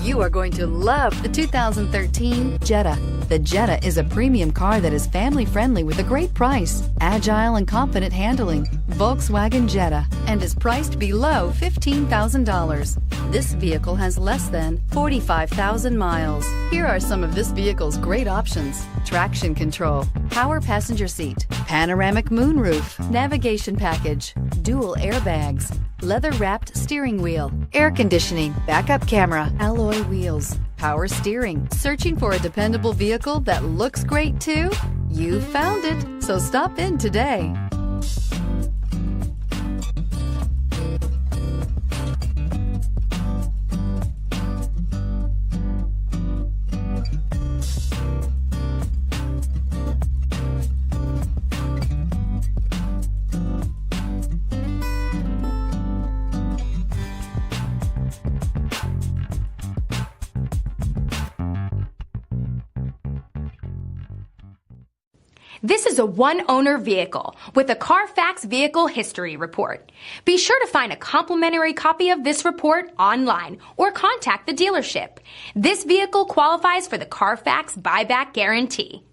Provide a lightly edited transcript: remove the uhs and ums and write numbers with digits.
You are going to love the 2013 Jetta. The Jetta is a premium car that is family-friendly with a great price, agile and confident handling. Volkswagen Jetta, and is priced below $15,000. This vehicle has less than 45,000 miles. Here are some of this vehicle's great options: traction control, power passenger seat, panoramic moonroof, navigation package, dual airbags, leather-wrapped steering wheel, air conditioning, backup camera, alloy wheels, power steering. Searching for a dependable vehicle that looks great too? You found it, so stop in today. This is a one-owner vehicle with a Carfax Vehicle History Report. Be sure to find a complimentary copy of this report online or contact the dealership. This vehicle qualifies for the Carfax Buyback Guarantee.